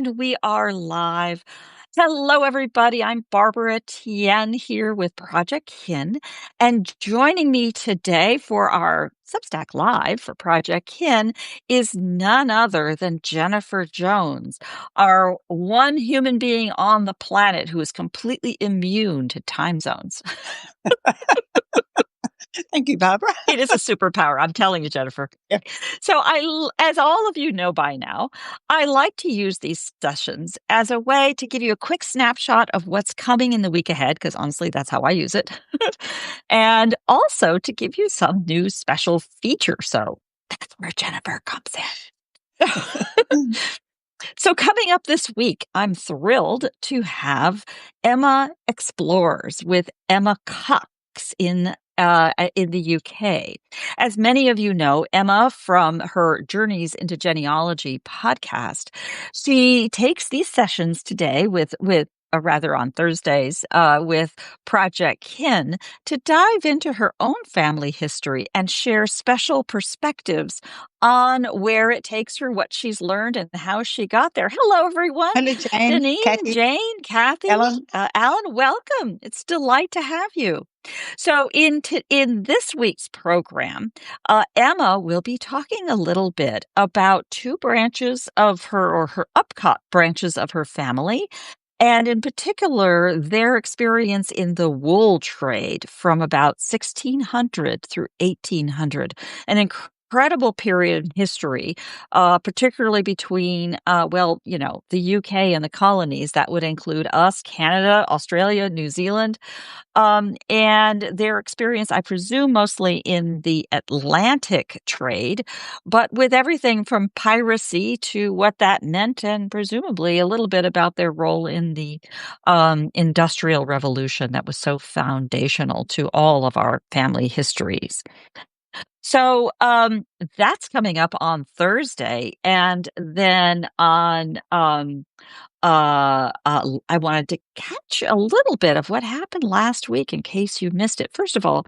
And we are live. Hello, everybody. I'm Barbara Tien here with Projectkin. And joining me today for our Substack Live for Projectkin is none other than Jennifer Jones, our one human being on the planet who is completely immune to time zones. Thank you, Barbara. It is a superpower. I'm telling you, Jennifer. Yeah. So as all of you know by now, I like to use these sessions as a way to give you a quick snapshot of what's coming in the week ahead, because honestly, that's how I use it. And also to give you some new special feature. So that's where Jennifer comes in. So coming up this week, I'm thrilled to have Emma Explores with Emma Cox in the UK. As many of you know, Emma from her Journeys into Genealogy podcast, she takes these sessions today rather on Thursdays with Projectkin to dive into her own family history and share special perspectives on where it takes her, what she's learned, and how she got there. Hello, everyone. Hello, Jane. Denise, Kathy. Jane, Kathy, Alan. Alan, welcome. It's a delight to have you. So in this week's program, Emma will be talking a little bit about two branches of her upcut branches of her family, and in particular, their experience in the wool trade from about 1600 through 1800, an incredible period in history, particularly between, the UK and the colonies. That would include us, Canada, Australia, New Zealand, and their experience, I presume, mostly in the Atlantic trade, but with everything from piracy to what that meant, and presumably a little bit about their role in the Industrial Revolution that was so foundational to all of our family histories. So that's coming up on Thursday. And then on I wanted to catch a little bit of what happened last week in case you missed it. First of all,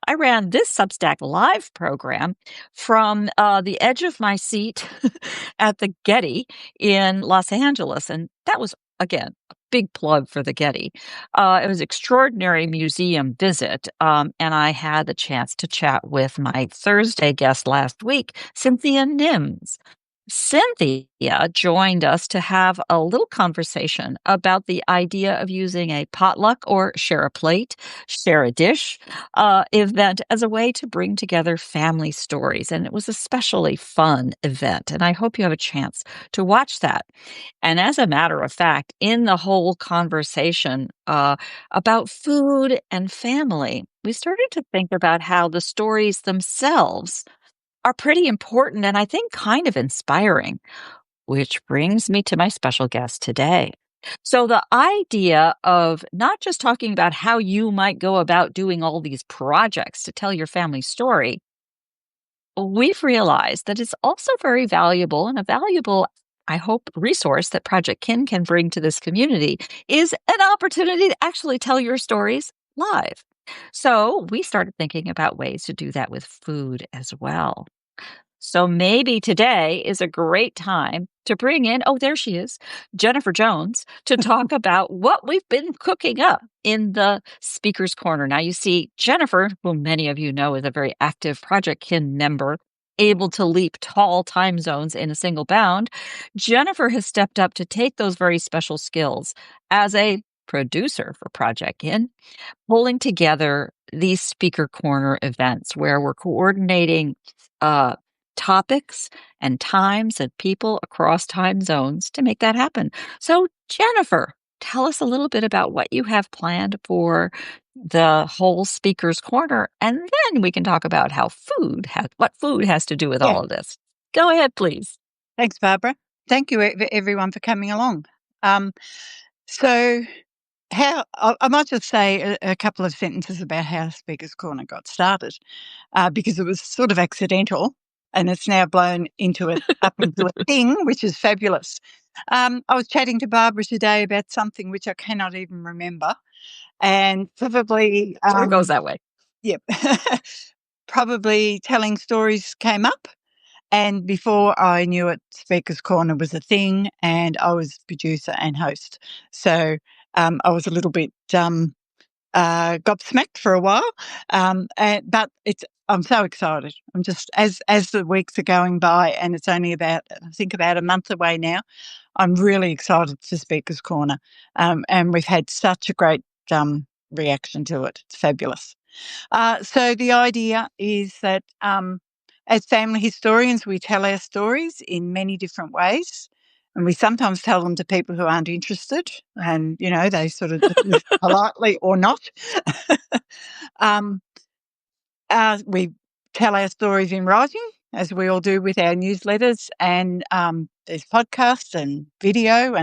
I ran this Substack Live program from the edge of my seat at the Getty in Los Angeles. And that was, again, a big plug for the Getty. It was an extraordinary museum visit. And I had the chance to chat with my Thursday guest last week, Cynthia Nims. Cynthia joined us to have a little conversation about the idea of using a potluck or share a plate, share a dish event as a way to bring together family stories. And it was a especially fun event. And I hope you have a chance to watch that. And as a matter of fact, in the whole conversation about food and family, we started to think about how the stories themselves are pretty important and I think kind of inspiring, which brings me to my special guest today. So, the idea of not just talking about how you might go about doing all these projects to tell your family story, we've realized that it's also very valuable and a valuable, I hope, resource that Projectkin can bring to this community is an opportunity to actually tell your stories live. So, we started thinking about ways to do that with food as well. So maybe today is a great time to bring in, oh, there she is, Jennifer Jones, to talk about what we've been cooking up in the Speaker's Corner. Now, you see, Jennifer, who many of you know is a very active Projectkin member, able to leap tall time zones in a single bound, Jennifer has stepped up to take those very special skills as a producer for Projectkin, pulling together these Speaker Corner events where we're coordinating topics and times and people across time zones to make that happen. So, Jennifer, tell us a little bit about what you have planned for the whole Speaker's Corner, and then we can talk about what food has to do with all of this. Go ahead, please. Thanks, Barbara. Thank you, everyone, for coming along. I might just say a couple of sentences about how Speaker's Corner got started, because it was sort of accidental. And it's now blown up into a thing, which is fabulous. I was chatting to Barbara today about something which I cannot even remember. And probably... It goes that way. Yep. Probably telling stories came up. And before I knew it, Speaker's Corner was a thing, and I was producer and host. So I was a little bit gobsmacked for a while, but I'm so excited. I'm just as the weeks are going by, and it's only about I think about a month away now. I'm really excited for Speaker's Corner, and we've had such a great reaction to it. It's fabulous. So the idea is that as family historians, we tell our stories in many different ways. And we sometimes tell them to people who aren't interested, and they sort of politely or not. um, we tell our stories in writing, as we all do with our newsletters, and there's podcasts and video.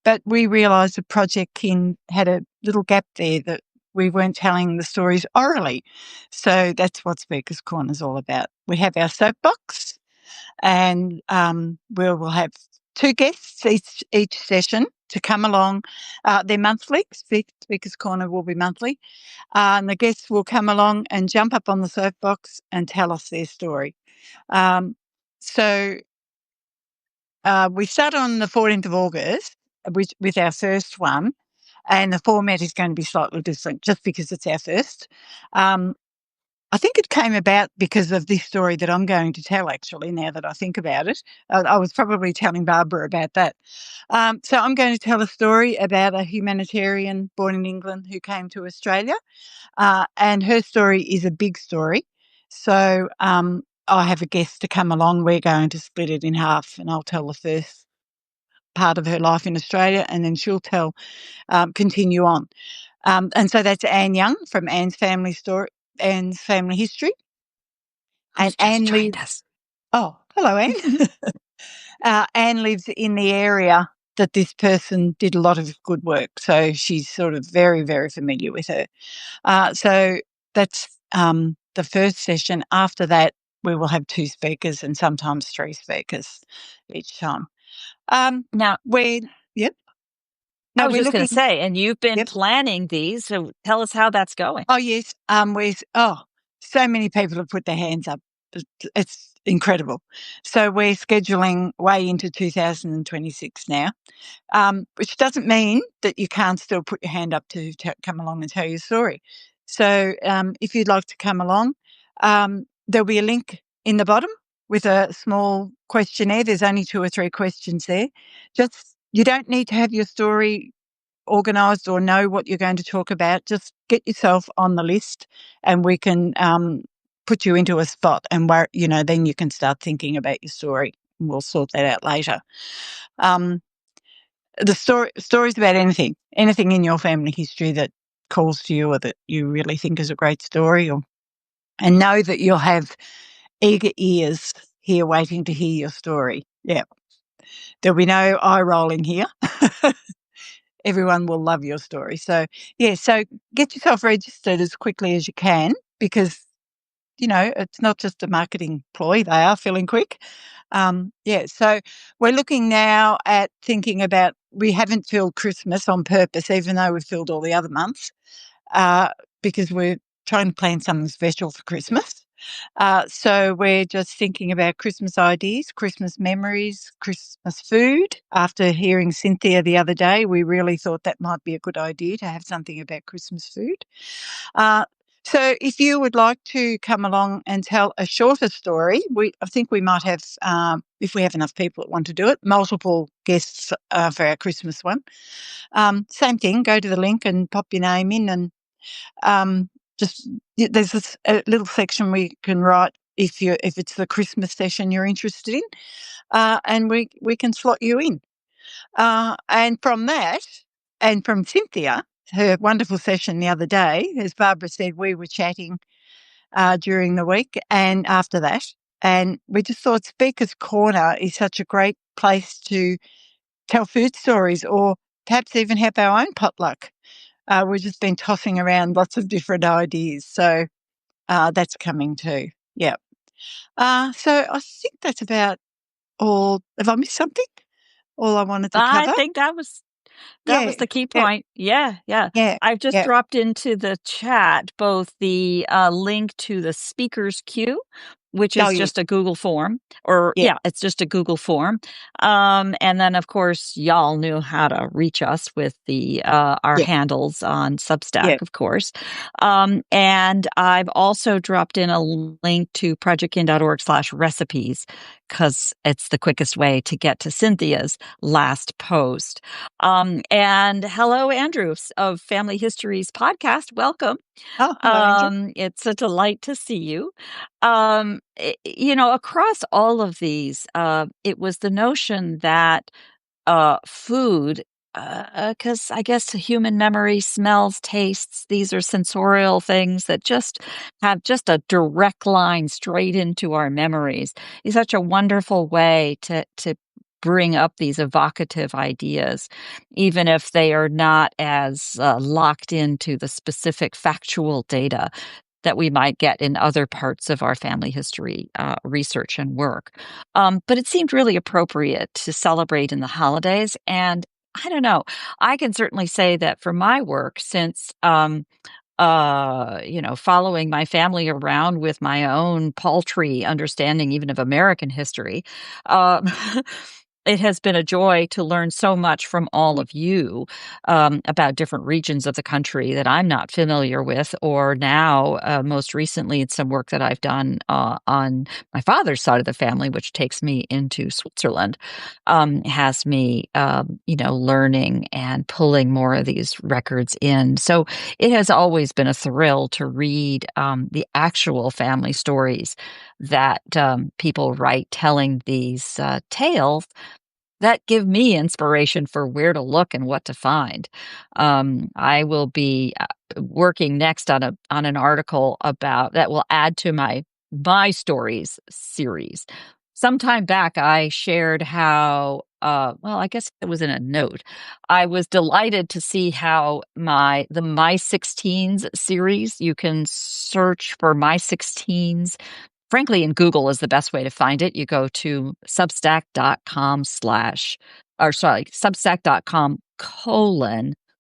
But we realised that Projectkin had a little gap there that we weren't telling the stories orally. So that's what Speaker's Corner is all about. We have our soapbox, and we'll have two guests each session to come along. They're monthly. Speaker's Corner will be monthly. And the guests will come along and jump up on the soapbox and tell us their story. So we start on the 14th of August with our first one, and the format is going to be slightly different just because it's our first. I think it came about because of this story that I'm going to tell, actually, now that I think about it. I was probably telling Barbara about that. So I'm going to tell a story about a humanitarian born in England who came to Australia, and her story is a big story. So I have a guest to come along. We're going to split it in half, and I'll tell the first part of her life in Australia, and then she'll continue on. And so that's Anne Young from Anne's Family History. And Who's just joined us. Oh, hello, Anne. Anne lives in the area that this person did a lot of good work. So she's sort of very, very familiar with her. So that's the first session. After that, we will have two speakers and sometimes three speakers each time. Now, Yep. I No, was we're just going to looking. say, and you've been Yep. planning these, so tell us how that's going. Oh, yes. So many people have put their hands up. It's incredible. So we're scheduling way into 2026 now, which doesn't mean that you can't still put your hand up to come along and tell your story. So if you'd like to come along, there'll be a link in the bottom with a small questionnaire. There's only 2 or 3 questions there. You don't need to have your story organised or know what you're going to talk about. Just get yourself on the list, and we can put you into a spot, and then you can start thinking about your story. We'll sort that out later. The stories about anything in your family history that calls to you or that you really think is a great story, and know that you'll have eager ears here waiting to hear your story. Yeah, there'll be no eye rolling here. Everyone will love your story. So get yourself registered as quickly as you can, because it's not just a marketing ploy. They are filling quick. So we're looking now at thinking about, we haven't filled Christmas on purpose, even though we've filled all the other months, because we're trying to plan something special for Christmas. So we're just thinking about Christmas ideas, Christmas memories, Christmas food. After hearing Cynthia the other day, we really thought that might be a good idea to have something about Christmas food. So if you would like to come along and tell a shorter story, I think we might have, if we have enough people that want to do it, multiple guests for our Christmas one. Same thing, go to the link and pop your name in, and there's a little section we can write if it's the Christmas session you're interested in, and we can slot you in. And from that, and from Cynthia, her wonderful session the other day, as Barbara said, we were chatting during the week and after that, and we just thought Speaker's Corner is such a great place to tell food stories, or perhaps even have our own potluck. We've just been tossing around lots of different ideas, so that's coming too. Yeah. So I think that's about all. Have I missed something? All I wanted to I cover? think that Yeah. was the key Yeah. point. Yeah, yeah. Yeah. I've just Yeah. dropped into the chat both the link to the speakers queue, which Oh, is yeah. just a Google form, or Yeah. yeah, it's just a Google form. And then of course y'all knew how to reach us with the our Yeah. handles on Yeah. Substack, of course. And I've also dropped in a link to projectkin.org/recipes because it's the quickest way to get to Cynthia's last post. And hello, Andrew of Family Histories podcast. Welcome. Oh, hello, Angel. It's a delight to see you. Across all of these, it was the notion that food, because I guess human memory, smells, tastes, these are sensorial things that just have just a direct line straight into our memories. It's such a wonderful way to bring up these evocative ideas, even if they are not as locked into the specific factual data that we might get in other parts of our family history research and work. But it seemed really appropriate to celebrate in the holidays. And I don't know, I can certainly say that for my work, since following my family around with my own paltry understanding, even of American history, um, it has been a joy to learn so much from all of you about different regions of the country that I'm not familiar with, or now, most recently, it's some work that I've done on my father's side of the family, which takes me into Switzerland, has me, learning and pulling more of these records in. So it has always been a thrill to read the actual family stories that people write telling these tales that give me inspiration for where to look and what to find. I will be working next on an article about that will add to my stories series. Sometime back, I shared how. Well, I guess it was in a note. I was delighted to see how the My 16s series. You can search for My 16s. Frankly, in Google is the best way to find it. You go to substack.com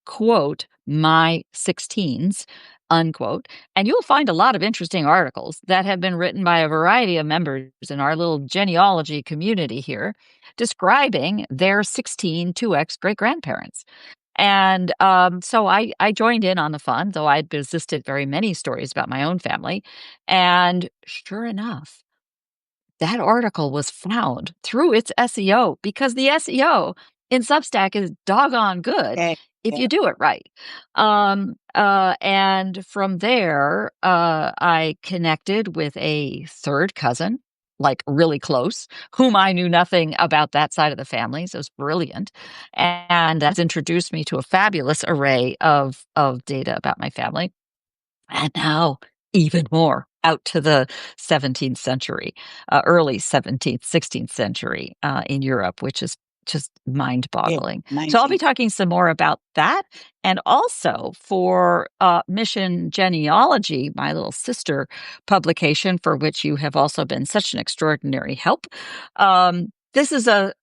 quote, my 16s, unquote. And you'll find a lot of interesting articles that have been written by a variety of members in our little genealogy community here describing their 16 2X great grandparents. And so I joined in on the fun, though I'd resisted very many stories about my own family. And sure enough, that article was found through its SEO because the SEO in Substack is doggone good Yeah. if Yeah. you do it right. And from there, I connected with a third cousin, like really close, whom I knew nothing about that side of the family. So it was brilliant. And that's introduced me to a fabulous array of data about my family. And now even more out to the 17th century, early 17th, 16th century in Europe, which is just mind Yeah. boggling. So I'll be Amazing. talking some more about that. And also for Mission Genealogy, my little sister publication, for which you have also been such an extraordinary help. This is a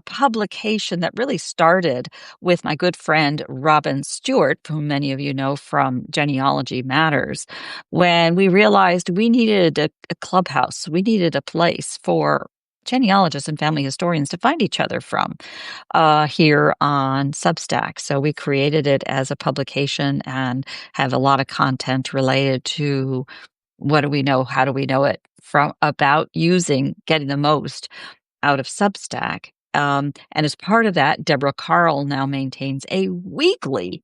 publication that really started with my good friend Robin Stewart, whom many of you know from Genealogy Matters, when we realized we needed a clubhouse, we needed a place for genealogists and family historians to find each other from here on Substack. So we created it as a publication and have a lot of content related to what do we know, how do we know it, from about getting the most out of Substack. And as part of that, Deborah Carl now maintains a weekly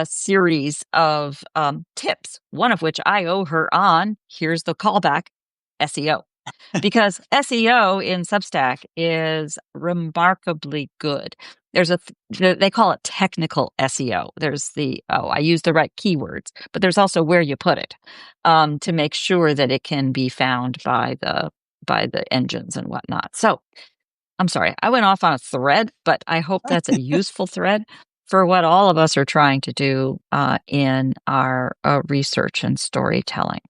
series of tips, one of which I owe her on, here's the callback, SEO. Because SEO in Substack is remarkably good. They call it technical SEO. There's I use the right keywords, but there's also where you put it to make sure that it can be found by the engines and whatnot. So I'm sorry, I went off on a thread, but I hope that's a useful thread for what all of us are trying to do in our research and storytelling.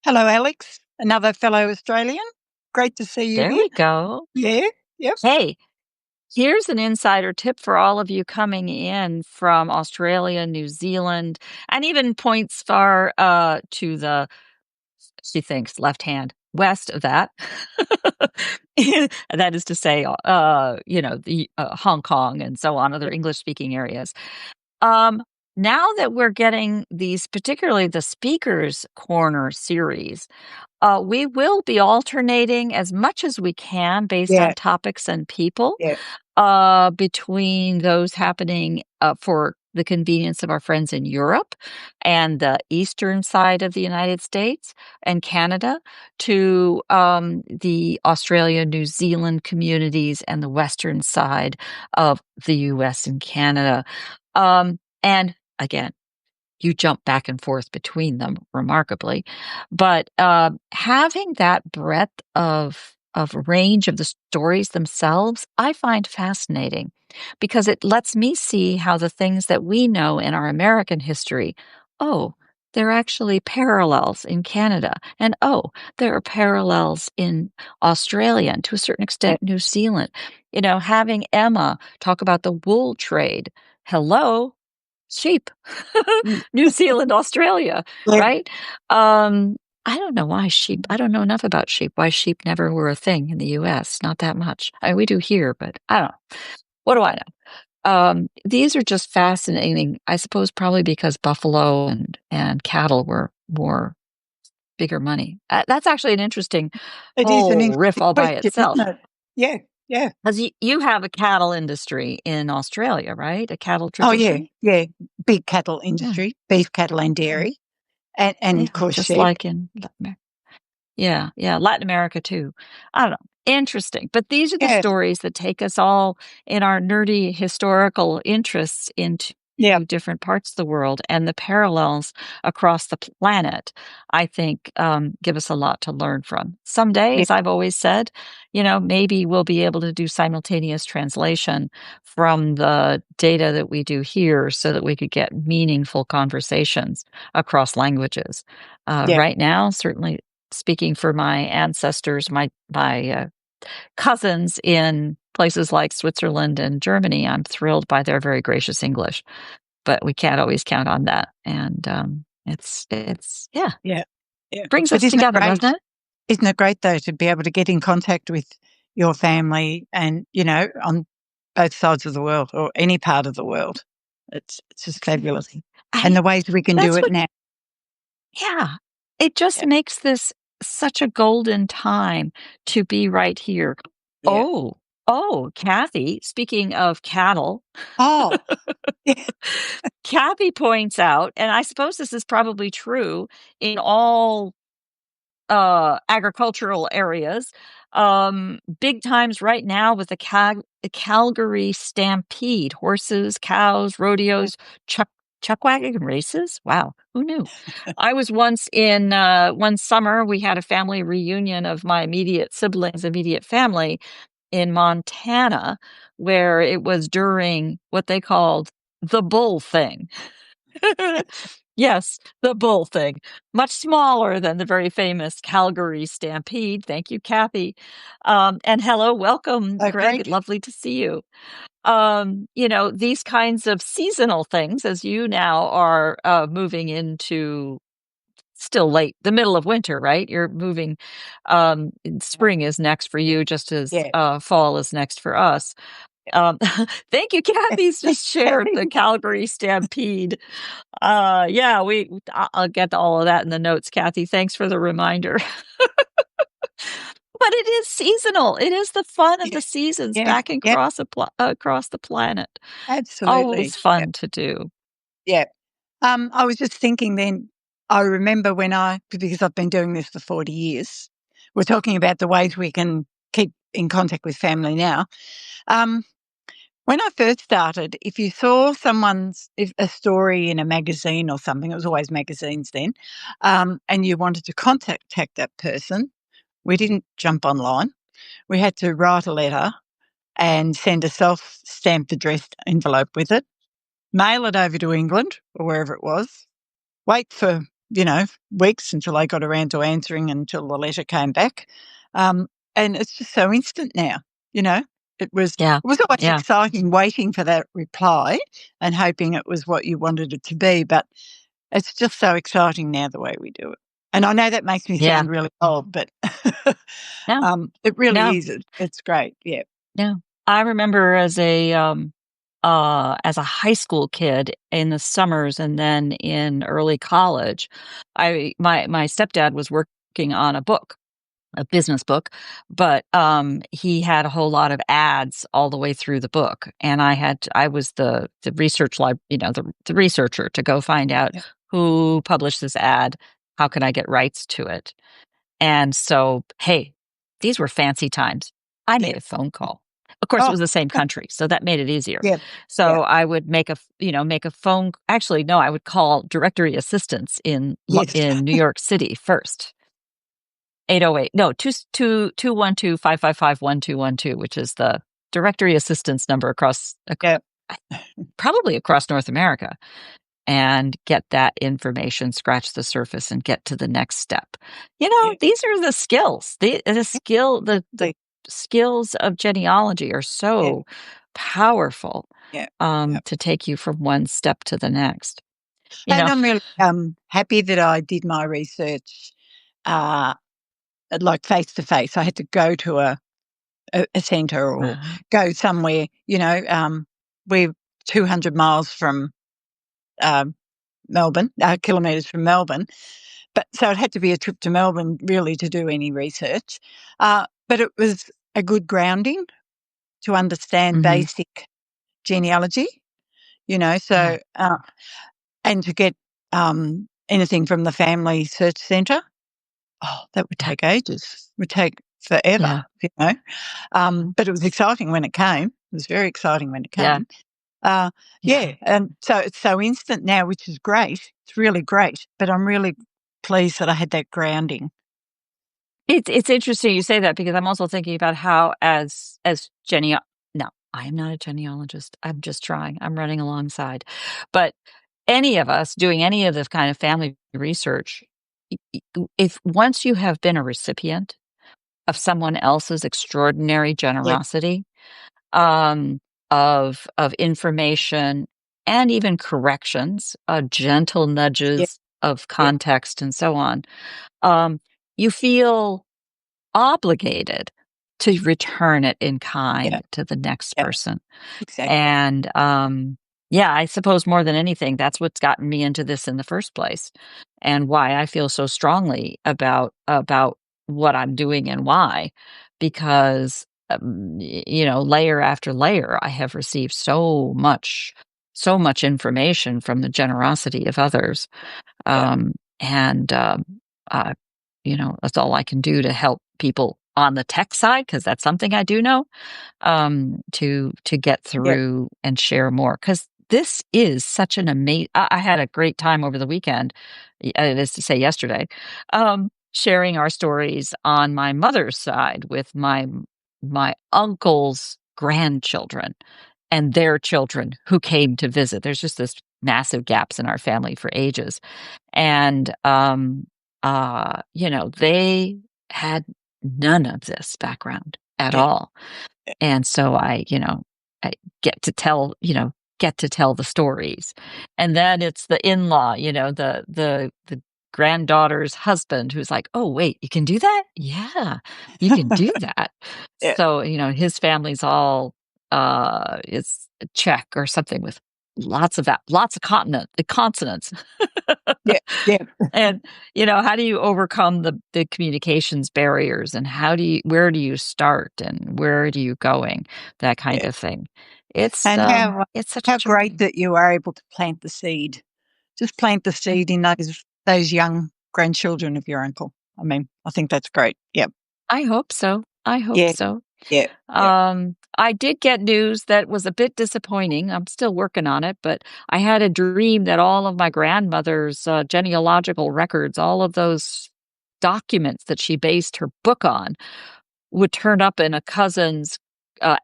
Hello, Alex, another fellow Australian. Great to see you There here. we go. Yeah. Yep. Hey, here's an insider tip for all of you coming in from Australia, New Zealand, and even points far to the she thinks left hand. West of that, that is to say, the Hong Kong and so on, other English speaking areas. Um, Now that we're getting these, particularly the Speakers Corner series, we will be alternating as much as we can based Yeah, on topics and people, yeah, between those happening for the convenience of our friends in Europe and the eastern side of the United States and Canada to the Australia, New Zealand communities and the western side of the US and Canada. And again, you jump back and forth between them remarkably. But having that breadth of range of the stories themselves, I find fascinating because it lets me see how the things that we know in our American history, oh, there are actually parallels in Canada. And oh, there are parallels in Australia and to a certain yeah. extent New Zealand. Having Emma talk about the wool trade. Hello, sheep. Mm. New Zealand, Australia, Yeah. right? I don't know why sheep. I don't know enough about sheep. Why sheep never were a thing in the U.S. Not that much. We do here, but I don't know. What do I know? These are just fascinating. I suppose probably because buffalo and cattle were more bigger money. That's actually an interesting It is an whole riff interesting all by question, itself. isn't it? Yeah, yeah. Because you have a cattle industry in Australia, right? A cattle Oh, yeah, tradition. yeah. Big cattle Yeah, industry, beef cattle and yeah, dairy, and yeah. of course Just sheep. like in Latin America. Yeah, yeah, Latin America too. I don't know. Interesting. But these are the Yeah, stories that take us all in our nerdy historical interests into yeah, different parts of the world and the parallels across the planet, I think, give us a lot to learn from. Someday, yeah, as I've always said, maybe we'll be able to do simultaneous translation from the data that we do here so that we could get meaningful conversations across languages. yeah, Right now, certainly speaking for my ancestors, my cousins in places like Switzerland and Germany, I'm thrilled by their very gracious English, but we can't always count on that. And it's yeah, yeah, yeah. brings But us together, doesn't it? isn't it great though to be able to get in contact with your family and, on both sides of the world or any part of the world? It's just fabulous. And I the ways we can do That's it what now. yeah. It just Yeah, makes this such a golden time to be right here. yeah. Oh, oh, Kathy, speaking of cattle, Oh, yeah, Kathy points out, and I suppose this is probably true in all agricultural areas, big times right now with the Calgary Stampede, horses, cows, rodeos, chuck wagon races. Wow, who knew? I was once in one summer. We had a family reunion of my immediate siblings, immediate family in Montana, where it was during what they called the bull thing. Yes, the bull thing. Much smaller than the very famous Calgary Stampede. Thank you, Kathy. And hello, welcome, so Greg. great. Lovely to see you. These kinds of seasonal things, as you now are moving into still late, the middle of winter, right? You're moving, spring is next for you, just as Yeah. fall is next for us. Um, Thank you, Kathy's just shared the Calgary Stampede. Yeah, I'll get to all of that in the notes, Kathy. Thanks for the reminder. But it is seasonal. It is the fun of Yeah, the seasons yeah, back and yeah, across the planet. Always absolutely. Yeah, fun to do. yeah. I was just thinking then, I remember because I've been doing this for 40 years, we're talking about the ways we can keep in contact with family now. Um, when I first started, if you saw if a story in a magazine or something, it was always magazines then, and you wanted to contact that person, we didn't jump online. We had to write a letter and send a self-stamped addressed envelope with it, mail it over to England or wherever it was, wait for, weeks until I got around to answering until the letter came back. Um, and it's just so instant now, you know. Yeah. It was always Yeah. exciting waiting for that reply and hoping it was what you wanted it to be, but it's just so exciting now the way we do it. And I know that makes me Yeah. sound really old, but No, it really no, is. It's great. Yeah. no. I remember as a high school kid in the summers and then in early college, my stepdad was working on a business book, but he had a whole lot of ads all the way through the book, and I was the research lab, the researcher to go find out Yeah. who published this ad, how can I get rights to it, and so hey, these were fancy times. I Yeah. made a phone call. Of course, it Oh, was the same country, so that made it easier. yeah. Yeah. So I would make a phone. Actually, no, I would call directory assistance Yes. in New York City first. 808. No, 212-555-1212, which is the directory assistance number Yeah. probably across North America, and get that information, scratch the surface, and get to the next step. Yeah. These are the skills. The Like, skills of genealogy are yeah. so powerful, Yeah. Yeah. to take you from one step to the next. You And know, I'm really happy that I did my research uh, like face to face. I had to go to a centre or right. go somewhere. We're 200 miles from um, Melbourne, kilometres from Melbourne. But so it had to be a trip to Melbourne really to do any research. But it was a good grounding to understand Mhm. basic genealogy, Yeah, and to get anything from the Family Search Centre. Oh, that would yeah, take ages. Would take forever, yeah, you know. But it was exciting when it came. It was very exciting when it yeah, came. Uh, yeah. yeah, and so it's so instant now, which is great. It's really great. But I'm really pleased that I had that grounding. It's interesting you say that because I'm also thinking about how as geneo no, I am not a genealogist. I'm just trying. I'm running alongside. But any of us doing any of this kind of family research, if once you have been a recipient of someone else's extraordinary Yeah, generosity, um, of information and even corrections, gentle yeah, nudges of yeah, context and so on, um, you feel obligated to return it in yeah, kind to the next yeah, person. exactly. And, yeah, I suppose more than anything, that's what's gotten me into this in the first place, and why I feel so strongly about what I'm doing and why, because, layer after layer, I have received so much information from the generosity of others, Yeah, and, uh, that's all I can do to help people on the tech side, because that's something I do know, to get yeah, through and share more. Because this is such an amazing. I had a great time over the weekend, it is to say yesterday, sharing our stories on my mother's side with my uncle's grandchildren and their children who came to visit. There's just this massive gaps in our family for ages. And, they had none of this background at yeah, all. yeah, And so I get to tell the stories. And then it's the in-law, the granddaughter's husband who's like, "Oh, wait, you can do that? Yeah, you can do that." yeah, So, his family's all is Czech or something with lots of consonants. yeah, yeah, And, how do you overcome the communications barriers, and where do you start and where do you going? That kind yeah. of thing. It's, And it's such a how great journey. that you are able to plant the seed. Just plant the Yeah. seed in those young grandchildren of your uncle. I mean, I think that's great. Yep. I hope so. I hope Yeah. so. Yeah. Yeah. I did get news that was a bit disappointing. I'm still working on it, but I had a dream that all of my grandmother's genealogical records, all of those documents that she based her book on, would turn up in a cousin's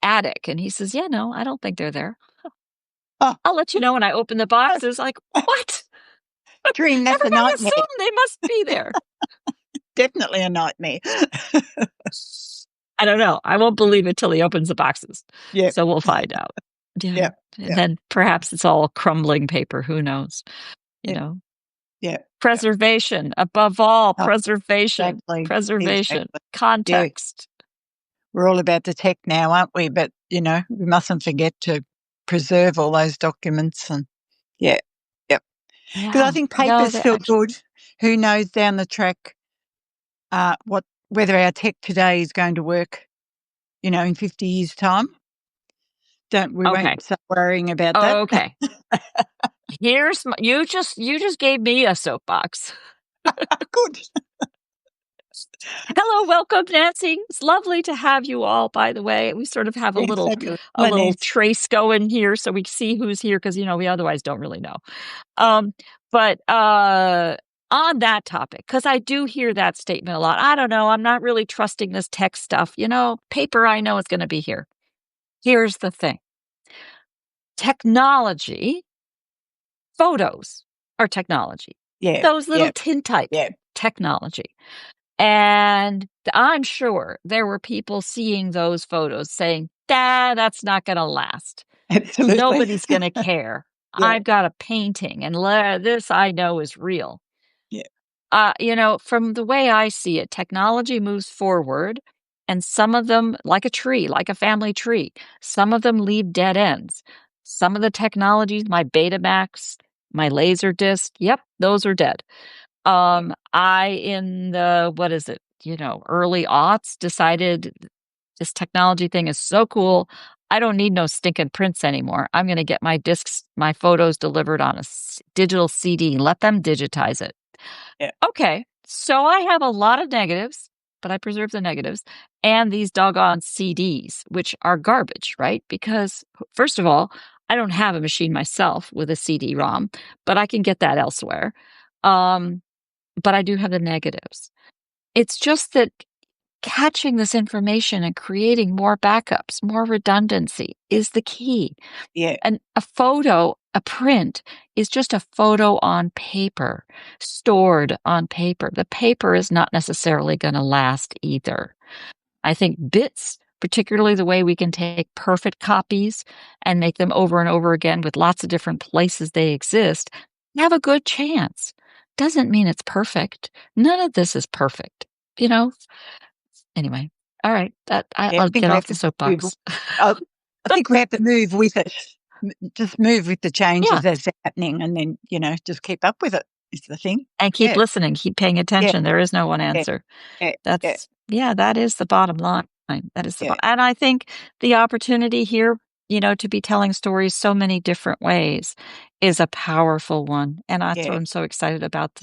attic. And he says, "Yeah, no, I don't think they're there. Oh, I'll let you know when I open the box." It's like, what? dream, that's a Everybody nightmare. assumed they must be there. Definitely a nightmare. I don't know. I won't believe it till he opens the boxes. Yep. So we'll find out. Yeah. Yep. And Yep. then perhaps it's all crumbling paper. Who knows? You Yep. know? Yeah. Yeah. Preservation, above all, Oh, preservation, exactly. preservation, Exactly. Yeah. context. We're all about the tech now, aren't we? But, we mustn't forget to preserve all those documents and yeah. Yep. Because I Yeah. think No, paper's they're still actually good. Who knows down the track what whether our tech today is going to work, in 50 years' time. We okay. won't start worrying about that. Okay. You just gave me a soapbox. Good. Hello, welcome, Nancy. It's lovely to have you all, by the way. We sort of have a Yeah, little fabulous. a Hello, little Nancy. trace going here so we see who's here because we otherwise don't really know. But on that topic, because I do hear that statement a lot. I don't know, I'm not really trusting this tech stuff. Paper I know is gonna be here. Here's the thing. Technology, photos are technology. Yeah, Those little yeah, tintype yeah. technology. And I'm sure there were people seeing those photos saying, that's not going to last. Absolutely. Nobody's going to care. Yeah, I've got a painting, and this I know is real." yeah, From the way I see it, technology moves forward, and some of them, like a tree, like a family tree, some of them leave dead ends. Some of the technologies, my Betamax, my laser disc, yep, those are dead. yeah, I in the what is it, early aughts decided this technology thing is so cool. I don't need no stinking prints anymore. I'm going to get my discs, my photos delivered on a digital CD. Let them digitize it. yeah, Okay, so I have a lot of negatives, but I preserve the negatives and these doggone CDs, which are garbage, right? Because first of all, I don't have a machine myself with a CD-ROM, but I can get that elsewhere. Um, but I do have the negatives. It's just that catching this information and creating more backups, more redundancy is the key. yeah, And a photo, a print, is just a photo on paper, stored on paper. The paper is not necessarily going to last either. I think bits, particularly the way we can take perfect copies and make them over and over again with lots of different places they exist, have a good chance. Doesn't mean it's perfect. None of this is perfect. You know, Anyway, all right. yeah. I I'll think get we off have the to move. soapbox. I think we have to move with it. Just move with the Yeah, changes as they're happening, and then just keep up with it. Is the thing. and keep Yeah, listening, keep paying yeah, attention. There is no one yeah, answer. yeah, yeah, That is the bottom line. That is yeah, and I think the opportunity here, to be telling stories so many different ways is a powerful one. And that's what yeah. I'm so excited about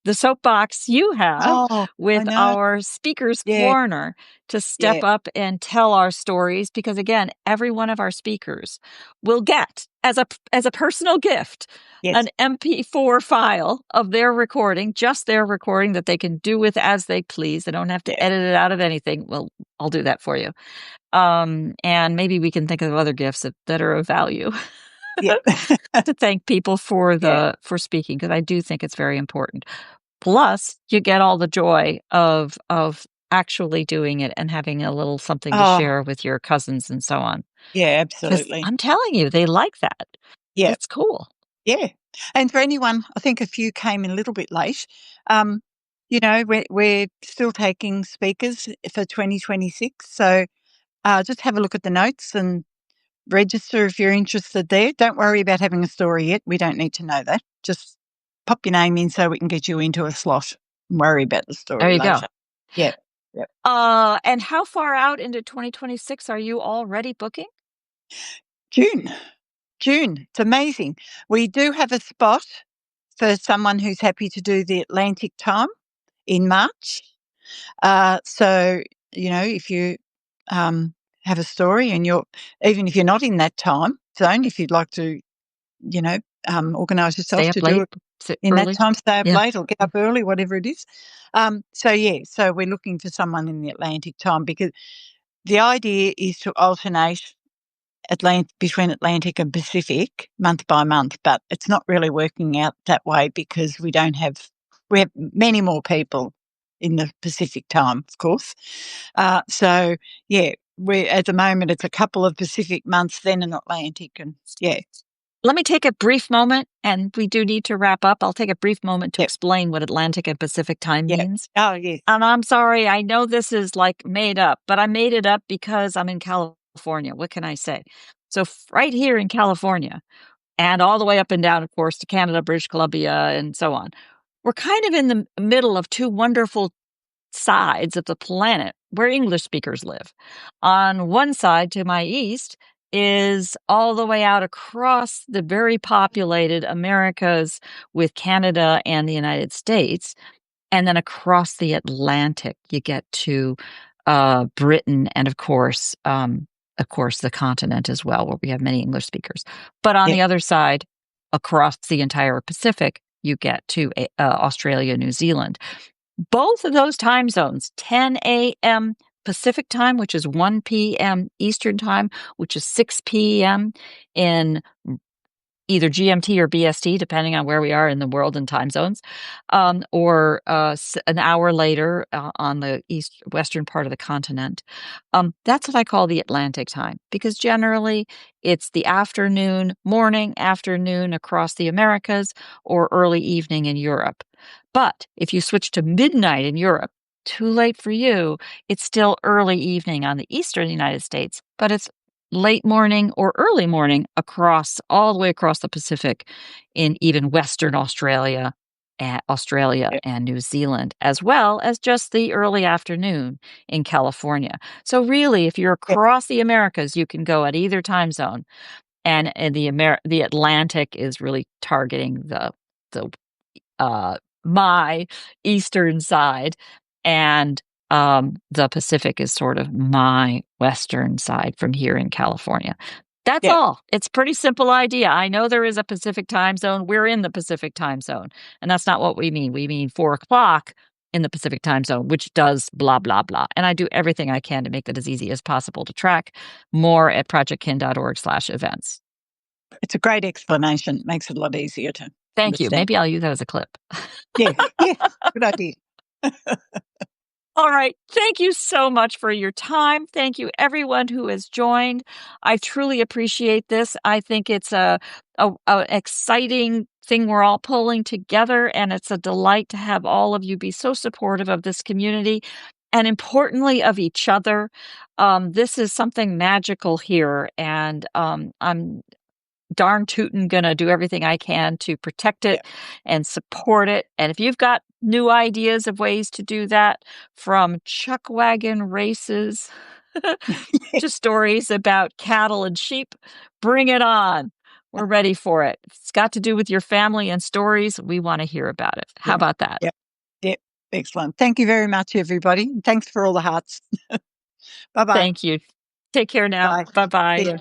the soapbox you have Oh, I with know. our speakers Yeah, corner to yeah, step up and tell our stories because again, every one of our speakers will get as a personal gift yes, an MP4 file of their recording, just their recording that they can do with as they please. They don't have to yeah, edit it out of anything. Well, I'll do that for you. And maybe we can think of other gifts that are of value yeah, to thank people yeah. for speaking because I do think it's very important. Plus, you get all the joy of actually doing it and having a little something to Oh, share with your cousins and so on. yeah, Because absolutely. I'm telling you, they like that. Yeah, It's cool. yeah. And for anyone, I think a few came in a little bit late. Um, we're still taking speakers for 2026, so just have a look at the notes and register if you're interested there. Don't worry about having a story yet. We don't need to know that. Just pop your name in so we can get you into a slot and worry about the There story you go. later. Yeah. Yep. And how far out into 2026 are you already booking? June. June. It's amazing. We do have a spot for someone who's happy to do the Atlantic time in March. So, if you have a story and even if you're not in that time zone, if you'd like to, you know, organise Stay yourself up to do late? it Sit in that early? time, stay up Yeah. late or get up early, whatever it is. So we're looking for someone in the Atlantic time because the idea is to alternate between Atlantic and Pacific month by month, but it's not really working out that way because we have many more people in the Pacific time, of course. So yeah, we at the moment it's a couple of Pacific months, then an Atlantic, and yeah, let me take a brief moment, and we do need to wrap up. I'll take a brief moment to Yep, explain what Atlantic and Pacific time yep. means. Oh, yes. And I'm sorry, I know this is like made up, but I made it up because I'm in California. What can I say? So, right here in California, and all the way up and down, of course, to Canada, British Columbia, and so on, we're kind of in the middle of two wonderful sides of the planet where English speakers live. On one side, to my east, is all the way out across the very populated Americas with Canada and the United States. And then across the Atlantic, you get to Britain and, of course, the continent as well, where we have many English speakers. But on Yep, the other side, across the entire Pacific, you get to Australia, New Zealand. Both of those time zones, 10 a.m. Pacific time, which is 1 p.m. Eastern time, which is 6 p.m. in either GMT or BST, depending on where we are in the world and time zones, or an hour later on the western part of the continent. That's what I call the Atlantic time, because generally it's the morning, afternoon across the Americas, or early evening in Europe. But if you switch to midnight in Europe, too late for you. It's still early evening on the eastern United States, but it's late morning or early morning all the way across the Pacific in even Western Australia yep, and New Zealand, as well as just the early afternoon in California. So really, if you're yep, across the Americas, you can go at either time zone, and the Atlantic is really targeting the my eastern side, and the Pacific is sort of my western side from here in California. That's yep. all. It's pretty simple idea. I know there is a Pacific time zone. We're in the Pacific time zone, and that's not what we mean. We mean 4 o'clock in the Pacific time zone, which does blah, blah, blah. And I do everything I can to make that as easy as possible to track. More at projectkin.org/events. It's a great explanation. Makes it a lot easier to Thank you. understand. Maybe I'll use that as a clip. Yeah, yeah. Good idea. All right. Thank you so much for your time. Thank you, everyone who has joined. I truly appreciate this. I think it's a exciting thing we're all pulling together, and it's a delight to have all of you be so supportive of this community and, importantly, of each other. This is something magical here, and I'm darn tootin' gonna do everything I can to protect Yeah. it and support it. And if you've got new ideas of ways to do that, from chuck wagon races to stories about cattle and sheep, bring it on. We're ready for it. If it's got to do with your family and stories, we want to hear about it. How Yeah. about that? Yep. Yep. Excellent. Thank you very much, everybody. Thanks for all the hearts. Bye-bye. Thank you. Take care now. Bye. Bye bye. See ya.